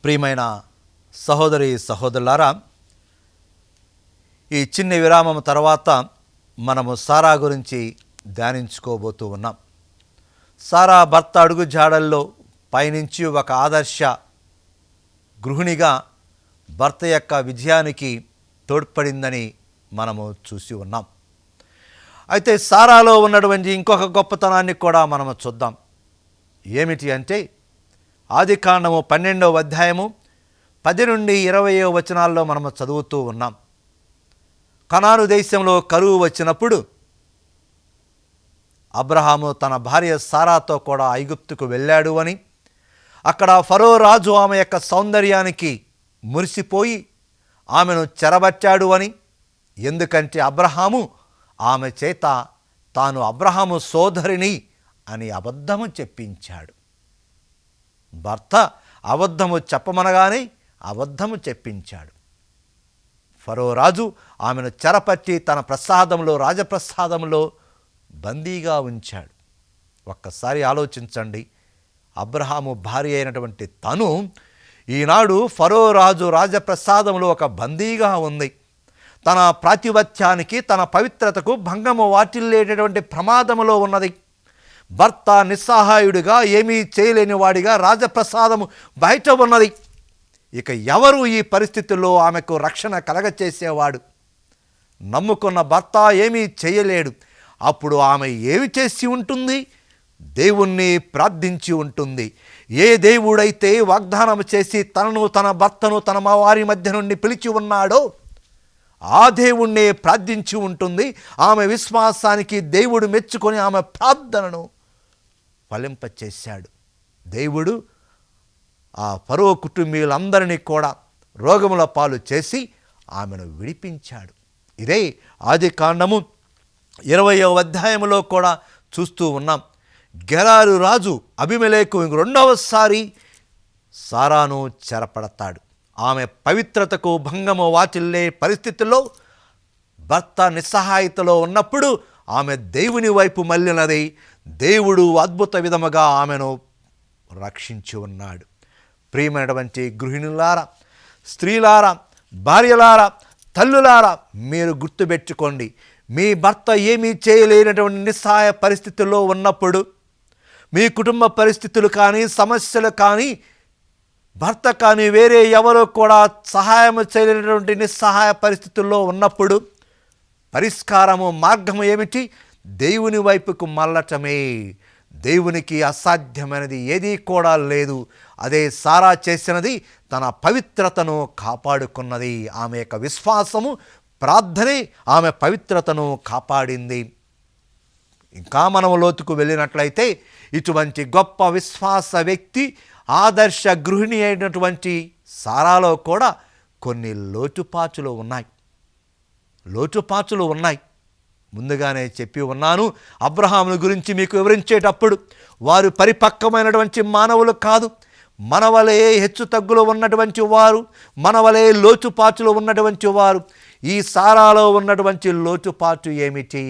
ప్రియమైన సహోదరి సహోదరులారా, ఈ చిన్న విరామం తర్వాత మనము సారా గురించి ధ్యానించుకోబోతూ ఉన్నాం. సారా భర్త అడుగు జాడల్లో పయనించి ఒక ఆదర్శ గృహిణిగా భర్త యొక్క విజయానికి తోడ్పడిందని మనము చూసి ఉన్నాం. అయితే సారాలో ఉన్నటువంటి ఇంకొక గొప్పతనాన్ని కూడా మనము చూద్దాం. ఏమిటి అంటే ఆదికాండము 12వ అధ్యాయము 10 నుండి 20వ వచనాల్లో మనము చదువుతూ ఉన్నాం. కనాను దేశంలో కరువు వచ్చినప్పుడు అబ్రహాము తన భార్య సారాతో కూడా ఐగుప్తుకు వెళ్ళాడు అని, అక్కడ ఫరో రాజు ఆమె యొక్క సౌందర్యానికి మురిసిపోయి ఆమెను చెరబట్టాడు అని, ఎందుకంటే అబ్రహాము ఆమె చేత తాను అబ్రహాము సోదరిని అని అబద్ధము చెప్పించాడు. భర్త అబద్ధము చెప్పమనగానే అబద్ధము చెప్పించాడు. ఫరో రాజు ఆమెను చెరపట్టి తన ప్రసాదంలో, రాజప్రసాదంలో బందీగా ఉంచాడు. ఒక్కసారి ఆలోచించండి, అబ్రహాము భార్య అయినటువంటి తను ఈనాడు ఫరో రాజు రాజప్రసాదంలో ఒక బందీగా ఉంది. తన ప్రాతిపత్యానికి, తన పవిత్రతకు భంగము వాటిల్లేటటువంటి ప్రమాదములో ఉన్నది. భర్త నిస్సహాయుడిగా, ఏమీ చేయలేని వాడిగా రాజప్రసాదము బయట ఉన్నది. ఇక ఎవరు ఈ పరిస్థితుల్లో ఆమెకు రక్షణ కలగచేసేవాడు? నమ్ముకున్న భర్త ఏమీ చేయలేడు. అప్పుడు ఆమె ఏమి చేసి ఉంటుంది? దేవుణ్ణి ప్రార్థించి ఉంటుంది. ఏ దేవుడైతే వాగ్దానం చేసి తనను, తన భర్తను తన వారి మధ్య నుండి పిలిచి ఉన్నాడో ఆ దేవుణ్ణి ప్రార్థించి ఉంటుంది. ఆమె విశ్వాసానికి దేవుడు మెచ్చుకొని ఆమె ప్రార్థనను ఫలింపచేశాడు. దేవుడు ఆ ఫరో కుటుంబీయులందరినీ కూడా రోగముల పాలు చేసి ఆమెను విడిపించాడు. ఇదే ఆదికాండము 20వ అధ్యాయంలో కూడా చూస్తూ ఉన్నాం. గెరారు రాజు అబీమెలెకు రెండవసారి సారాను చెరపడతాడు. ఆమె పవిత్రతకు భంగము వాటిల్లే పరిస్థితుల్లో భర్త నిస్సహాయతలో ఉన్నప్పుడు ఆమె దేవుని వైపు మళ్ళినది. దేవుడు అద్భుత విధముగా ఆమెను రక్షించి ఉన్నాడు. ప్రియమైనటువంటి గృహిణులారా, స్త్రీలారా, భార్యలారా, తల్లులారా, మీరు గుర్తుపెట్టుకోండి, మీ భర్త ఏమీ చేయలేనటువంటి నిస్సహాయ పరిస్థితుల్లో ఉన్నప్పుడు, మీ కుటుంబ పరిస్థితులు కానీ, సమస్యలు కానీ, భర్త కానీ వేరే ఎవరో కూడా సహాయం చేయలేనటువంటి నిస్సహాయ పరిస్థితుల్లో ఉన్నప్పుడు పరిష్కారము, మార్గము ఏమిటి? దేవుని వైపుకు మళ్ళటమే. దేవునికి అసాధ్యమైనది ఏదీ కూడా లేదు. అదే సారా చేసినది. తన పవిత్రతను కాపాడుకున్నది. ఆమె యొక్క విశ్వాసము, ప్రార్థనే ఆమె పవిత్రతను కాపాడింది. ఇంకా మనం లోతుకు వెళ్ళినట్లయితే ఇటువంటి గొప్ప విశ్వాస వ్యక్తి, ఆదర్శ గృహిణి అయినటువంటి సారాలో కూడా కొన్ని లోటుపాచులు ఉన్నాయి. ముందుగానే చెప్పి ఉన్నాను. అబ్రహామును గురించి మీకు వివరించేటప్పుడు వారు పరిపక్వమైనటువంటి మానవులు కాదు. మనవలే హెచ్చు తగ్గులు ఉన్నటువంటి వారు, మనవలే లోటుపాచులు ఉన్నటువంటి వారు. ఈ సారాలో ఉన్నటువంటి లోటుపాటు ఏమిటి?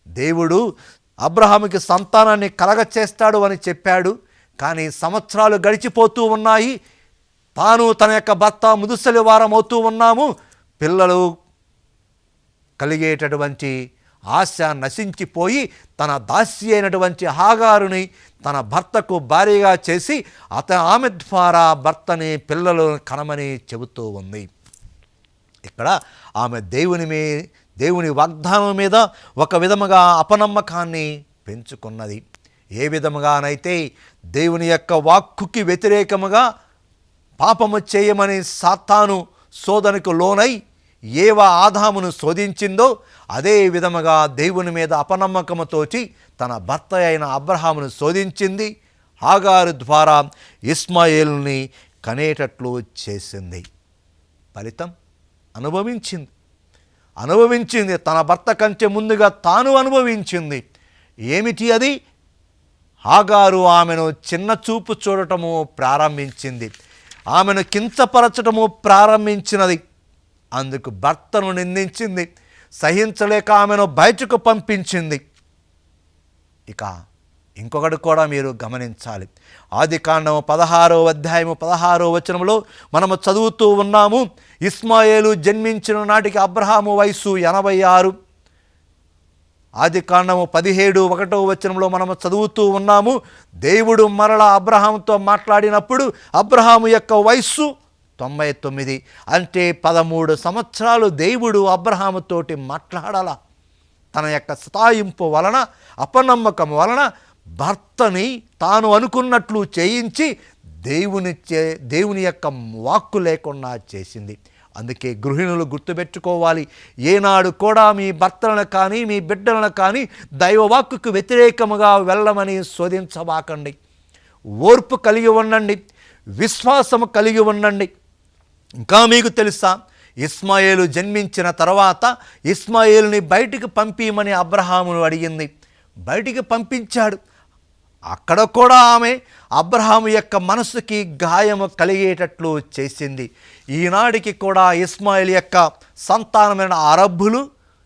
దేవుడు అబ్రహాముకి సంతానాన్ని కలగచేస్తాడు అని చెప్పాడు. కానీ సంవత్సరాలు గడిచిపోతూ ఉన్నాయి. తాను తన యొక్క భర్త ముదుసలి వారం అవుతూ ఉన్నాము. పిల్లలు కలిగేటటువంటి ఆశ నశించిపోయి తన దాసి అయినటువంటి హాగారుని తన భర్తకు భార్యగా చేసి ఆమె ద్వారా భర్తని, పిల్లలు కనమని చెబుతూ ఉంది. ఇక్కడ ఆమె దేవుని వాగ్దానం మీద ఒక విధముగా అపనమ్మకాన్ని పెంచుకున్నది. ఏ విధముగానైతే దేవుని యొక్క వాక్కుకి వ్యతిరేకముగా పాపము చేయమని సాతాను శోధనకు లోనై ఏవ ఆదామును శోధించిందో అదే విధముగా దేవుని మీద అపనమ్మకముతోటి తన భర్త అయిన అబ్రహామును శోధించింది. హాగారు ద్వారా ఇస్మాయేలుని కనేటట్లు చేసింది. ఫలితం అనుభవించింది. తన భర్త కంటే ముందుగా తాను అనుభవించింది. ఏమిటి అది? హాగారు ఆమెను చిన్న చూపు చూడటము ప్రారంభించింది. ఆమెను కించపరచటము ప్రారంభించినది. అందుకు భర్తను నిందించింది. సహించలేక ఆమెను బయటకు పంపించింది. ఇక ఇంకొకటి కూడా మీరు గమనించాలి. ఆదికాండము 16వ అధ్యాయము 16వ వచనంలో మనము చదువుతూ ఉన్నాము, ఇస్మాయేలు జన్మించిన నాటికి అబ్రహాము వయస్సు 86. ఆదికాండము 17:1 వచనంలో మనము చదువుతూ ఉన్నాము, దేవుడు మరలా అబ్రహాముతో మాట్లాడినప్పుడు అబ్రహాము యొక్క వయస్సు 99. అంటే 13 సంవత్సరాలు దేవుడు అబ్రహాముతోటి మాట్లాడాల. తన యొక్క సతాయింపు వలన, అపనమ్మకం వలన భర్తని తాను అనుకున్నట్లు చేయించి దేవుని యొక్క వాక్కు లేకుండా చేసింది. అందుకే గృహిణులు గుర్తుపెట్టుకోవాలి, ఏనాడు కూడా మీ భర్తలను కానీ మీ బిడ్డలను కానీ దైవవాక్కుకు వ్యతిరేకముగా వెళ్ళమని శోధించబాకండి. ఓర్పు కలిగి ఉండండి, విశ్వాసము కలిగి ఉండండి. ఇంకా మీకు తెలుసా, ఇస్మాయేలు జన్మించిన తర్వాత ఇస్మాయేలుని బయటికి పంపించమని అబ్రహామును అడిగింది. బయటికి పంపించాడు. అక్కడ కూడా ఆమె అబ్రహాము యొక్క మనసుకి గాయము కలిగేటట్లు చేసింది. ఈనాటికి కూడా ఇస్మాయిల్ యొక్క సంతానమైన అరబ్బులు,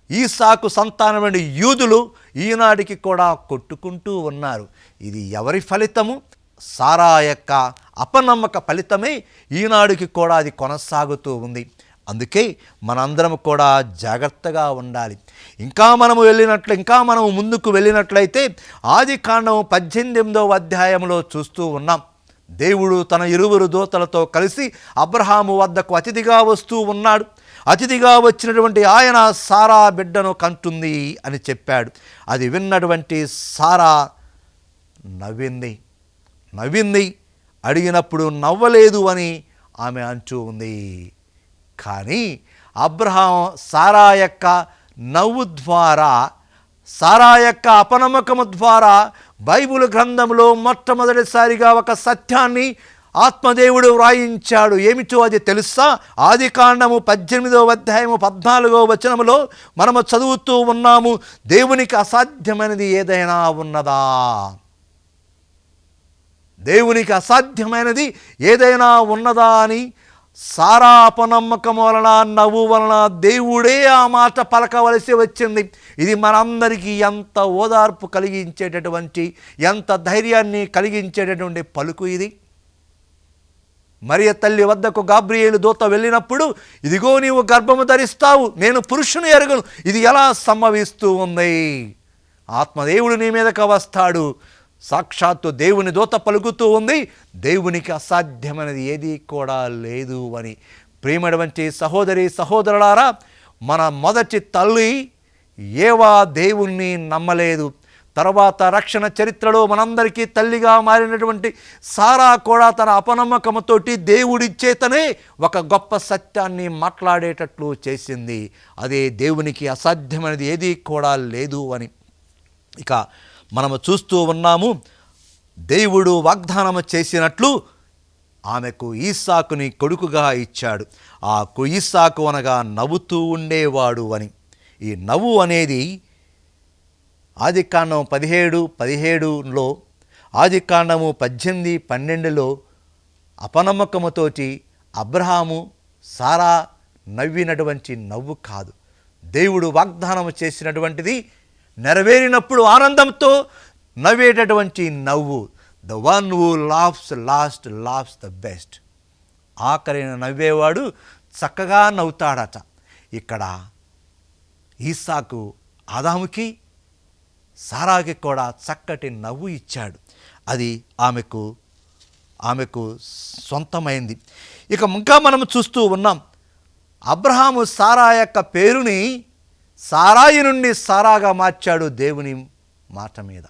ఈసాకు సంతానమైన యూదులు ఈనాటికి కూడా కొట్టుకుంటూ ఉన్నారు. ఇది ఎవరి ఫలితము? సారా యొక్క అపనమ్మక ఫలితమే ఈనాటికి కూడా అది కొనసాగుతూ ఉంది. అందుకే మనందరం కూడా జాగ్రత్తగా ఉండాలి. ఇంకా మనము ముందుకు వెళ్ళినట్లయితే ఆదికాండము 18వ అధ్యాయంలో చూస్తూ ఉన్నాం. దేవుడు తన 2 దూతలతో కలిసి అబ్రహాము వద్దకు అతిథిగా వస్తూ ఉన్నాడు. అతిథిగా వచ్చినటువంటి ఆయన సారా బిడ్డను కంటుంది అని చెప్పాడు. అది విన్నటువంటి సారా నవ్వింది. అడిగినప్పుడు నవ్వలేదు అని ఆమె అంటూ ఉంది. కానీ అబ్రహాం సారా యొక్క నవ్వు ద్వారా, సారా యొక్క అపనమ్మకము ద్వారా బైబిల్ గ్రంథంలో మొట్టమొదటిసారిగా ఒక సత్యాన్ని ఆత్మదేవుడు వ్రాయించాడు. ఏమిటో అది తెలుసా? ఆదికాండము 18వ అధ్యాయము 14వ వచనములో మనము చదువుతూ ఉన్నాము, దేవునికి అసాధ్యమైనది ఏదైనా ఉన్నదా? దేవునికి అసాధ్యమైనది ఏదైనా ఉన్నదా అని సారా అపనమ్మకం వలన, నవ్వు వలన దేవుడే ఆ మాట పలకవలసి వచ్చింది. ఇది మనందరికీ ఎంత ఓదార్పు కలిగించేటటువంటి, ఎంత ధైర్యాన్ని కలిగించేటటువంటి పలుకు ఇది. మరియ తల్లి వద్దకు గాబ్రియేలు దూత వెళ్ళినప్పుడు, ఇదిగో నీవు గర్భము ధరిస్తావు, నేను పురుషుని ఎరుగను, ఇది ఎలా సంభవిస్తూ ఉంది? ఆత్మదేవుడు నీ మీదకు వస్తాడు. సాక్షాత్తు దేవుని దూత పలుకుతూ ఉంది, దేవునికి అసాధ్యమైనది ఏది కూడా లేదు అని. ప్రియమైనటువంటి సహోదరి సహోదరులారా, మన మొదటి తల్లి ఏవా దేవుణ్ణి నమ్మలేదు. తర్వాత రక్షణ చరిత్రలో మనందరికీ తల్లిగా మారినటువంటి సారా కూడా తన అపనమ్మకముతోటి దేవుడి చేతనే ఒక గొప్ప సత్యాన్ని మాట్లాడేటట్లు చేసింది. అదే దేవునికి అసాధ్యమైనది ఏది కూడా లేదు అని. ఇక మనము చూస్తూ ఉన్నాము, దేవుడు వాగ్దానము చేసినట్లు ఆమెకు ఈసాకుని కొడుకుగా ఇచ్చాడు. ఆ ఈసాకు అనగా నవ్వుతూ ఉండేవాడు అని. ఈ నవ్వు అనేది ఆదికాండం 17:17లో, ఆదికాండము 18:12లో అపనమ్మకముతోటి అబ్రహాము సారా నవ్వినటువంటి నవ్వు కాదు. దేవుడు వాగ్దానము చేసినటువంటిది నెరవేరినప్పుడు ఆనందంతో నవ్వేటటువంటి నవ్వు. The one who laughs last laughs the best. ఆఖరిన నవ్వేవాడు చక్కగా నవ్వుతాడట. ఇక్కడ ఈసాకు ఆదాముకి సారాకి కూడా చక్కటి నవ్వు ఇచ్చాడు. అది ఆమెకు సొంతమైంది. ఇక ఇంకా మనం చూస్తూ ఉన్నాం, అబ్రహాము సారా యొక్క పేరుని సారాయి నుండి సారాగా మార్చాడు దేవుని మాట మీద.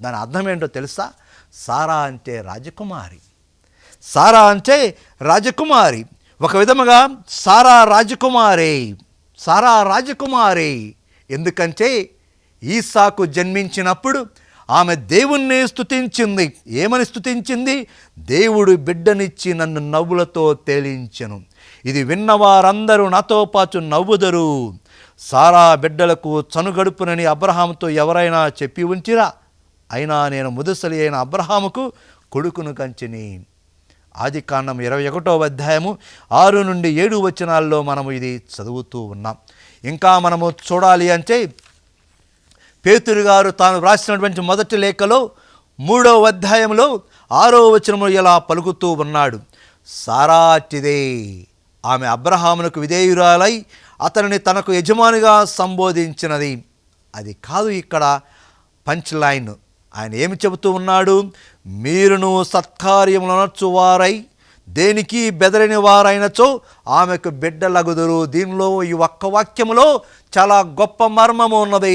దాని అర్థం ఏంటో తెలుసా? సారా అంటే రాజకుమారి. సారా అంటే రాజకుమారి. ఒక విధముగా సారా రాజకుమారే. ఎందుకంటే ఈసాకు జన్మించినప్పుడు ఆమె దేవుణ్ణి స్తుతించింది. ఏమని స్తుతించింది? దేవుడు బిడ్డనిచ్చి నన్ను నవ్వులతో తేలించెను. ఇది విన్నవారందరూ నాతో పాటు నవ్వుదరు. సారా బిడ్డలకు చనుగడుపునని అబ్రహాముతో ఎవరైనా చెప్పి ఉంచిరా? అయినా నేను ముదుసలి అయిన అబ్రహాముకు కొడుకును కంచిని. ఆదికాండం 21వ అధ్యాయము 6 నుండి 7 వచనాల్లో మనము ఇది చదువుతూ ఉన్నాం. ఇంకా మనము చూడాలి అంటే పేతురు గారు తాను వ్రాసినటువంటి మొదటి లేఖలో 3వ అధ్యాయంలో 6వ వచనములో ఇలా పలుకుతూ ఉన్నాడు, సారాటిదే, ఆమె అబ్రహామునకు విధేయురాలై అతనిని తనకు యజమానిగా సంబోధించినది. అది కాదు ఇక్కడ పంచ్ లైన్. ఆయన ఏమి చెబుతూ ఉన్నాడు, మీరును సత్కార్యములనొచ్చువారై దేనికి బెదరని వారైనచో ఆమెకు బిడ్డలగుదురు. దీనిలో ఈ ఒక్క వాక్యములో చాలా గొప్ప మర్మము ఉన్నది.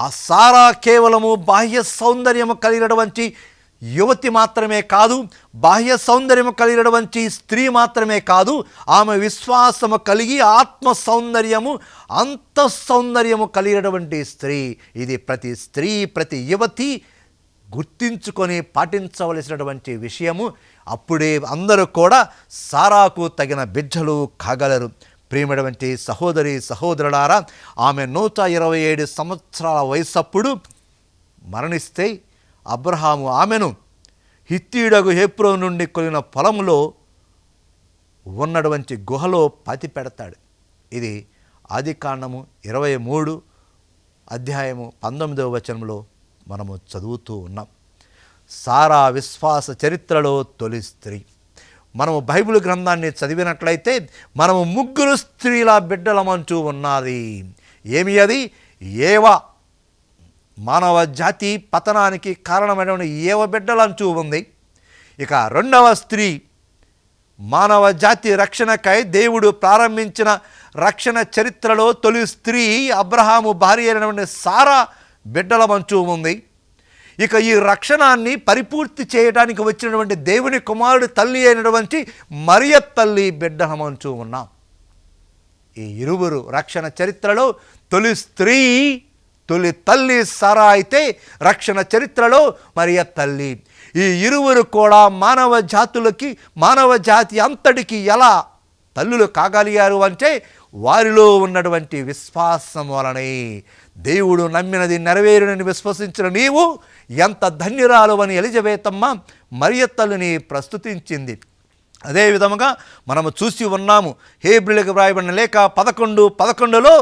ఆ సారా కేవలము బాహ్య సౌందర్యము కలిగినటువంటి యువతి మాత్రమే కాదు, బాహ్య సౌందర్యము కలిగినటువంటి స్త్రీ మాత్రమే కాదు, ఆమె విశ్వాసము కలిగి ఆత్మ సౌందర్యము అంత సౌందర్యము కలిగినటువంటి స్త్రీ. ఇది ప్రతి స్త్రీ, ప్రతి యువతి గుర్తించుకొని పాటించవలసినటువంటి విషయము. అప్పుడే అందరూ కూడా సారాకు తగిన బిడ్డలు కాగలరు. ప్రియమైనటువంటి సహోదరి సహోదరులారా, ఆమె 127 సంవత్సరాల వయసప్పుడు మరణిస్తే అబ్రహాము ఆమెను హిత్తీయుడగు హెబ్రోను నుండి కొలిన పొలంలో ఉన్నటువంటి గుహలో పాతి పెడతాడు. ఇది ఆదికాండము 23 అధ్యాయము 19వ వచనంలో మనము చదువుతూ ఉన్నాం. సారా విశ్వాస చరిత్రలో తొలి స్త్రీ. మనము బైబిల్ గ్రంథాన్ని చదివినట్లయితే మనము 3 స్త్రీల బిడ్డలమంటూ ఉన్నది. ఏమి అది? ఏవా, మానవ జాతి పతనానికి కారణమైనటువంటి ఏవ బిడ్డలంటూ ఉంది. ఇక 2వ స్త్రీ, మానవ జాతి రక్షణకై దేవుడు ప్రారంభించిన రక్షణ చరిత్రలో తొలి స్త్రీ అబ్రహాము భార్య అయినటువంటి సారా బిడ్డలమంటూ ఉంది. ఇక ఈ రక్షణాన్ని పరిపూర్తి చేయడానికి వచ్చినటువంటి దేవుని కుమారుడి తల్లి అయినటువంటి మరియ తల్లి బిడ్డలమంటూ ఉన్నాం. ఈ ఇరువురు రక్షణ చరిత్రలో తొలి స్త్రీ, తొలి తల్లి సారా అయితే రక్షణ చరిత్రలో మరియ తల్లి. ఈ ఇరువురు కూడా మానవ జాతి అంతటికి ఎలా తల్లులు కాగలిగారు అంటే వారిలో ఉన్నటువంటి విశ్వాసం వలనే. దేవుడు నమ్మినది నెరవేరునని విశ్వసించిన నీవు ఎంత ధన్యురాలు అని ఎలిజబెతమ్మ మరియ తల్లిని ప్రస్తుతించింది. అదే విధముగా మనము చూసి ఉన్నాము. హెబ్రీయులకు వ్రాయబడిన లేఖ 11:11లో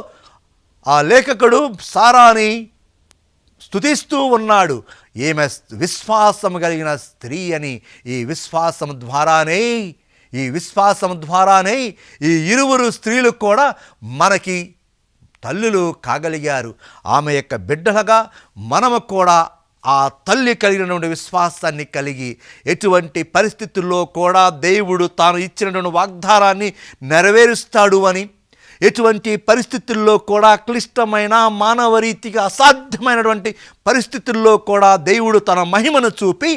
ఆ లేఖకుడు సారాని స్తుతిస్తూ ఉన్నాడు. ఈమె విశ్వాసం కలిగిన స్త్రీ అని. ఈ విశ్వాసం ద్వారానే ఈ ఇరువురు స్త్రీలు కూడా మనకి తల్లులు కాగలిగారు. ఆమె యొక్క బిడ్డలుగా మనము కూడా ఆ తల్లి కలిగినటువంటి విశ్వాసాన్ని కలిగి ఎటువంటి పరిస్థితుల్లో కూడా దేవుడు తాను ఇచ్చినటువంటి వాగ్దానాన్ని నెరవేరుస్తాడు అని, ఎటువంటి పరిస్థితుల్లో కూడా క్లిష్టమైన మానవ రీతిగా అసాధ్యమైనటువంటి పరిస్థితుల్లో కూడా దేవుడు తన మహిమను చూపి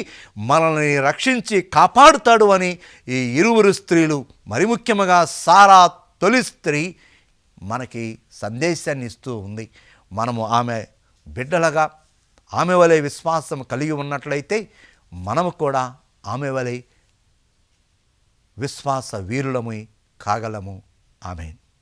మనల్ని రక్షించి కాపాడుతాడు అని ఈ ఇరువురు స్త్రీలు, మరి ముఖ్యంగా సారా తొలి స్త్రీ మనకి సందేశాన్ని ఇస్తూ ఉంది. మనము ఆమె బిడ్డలుగా ఆమె వలె విశ్వాసం కలిగి ఉన్నట్లయితే మనము కూడా ఆమె వలె విశ్వాస వీరులము కాగలము. ఆమేన్.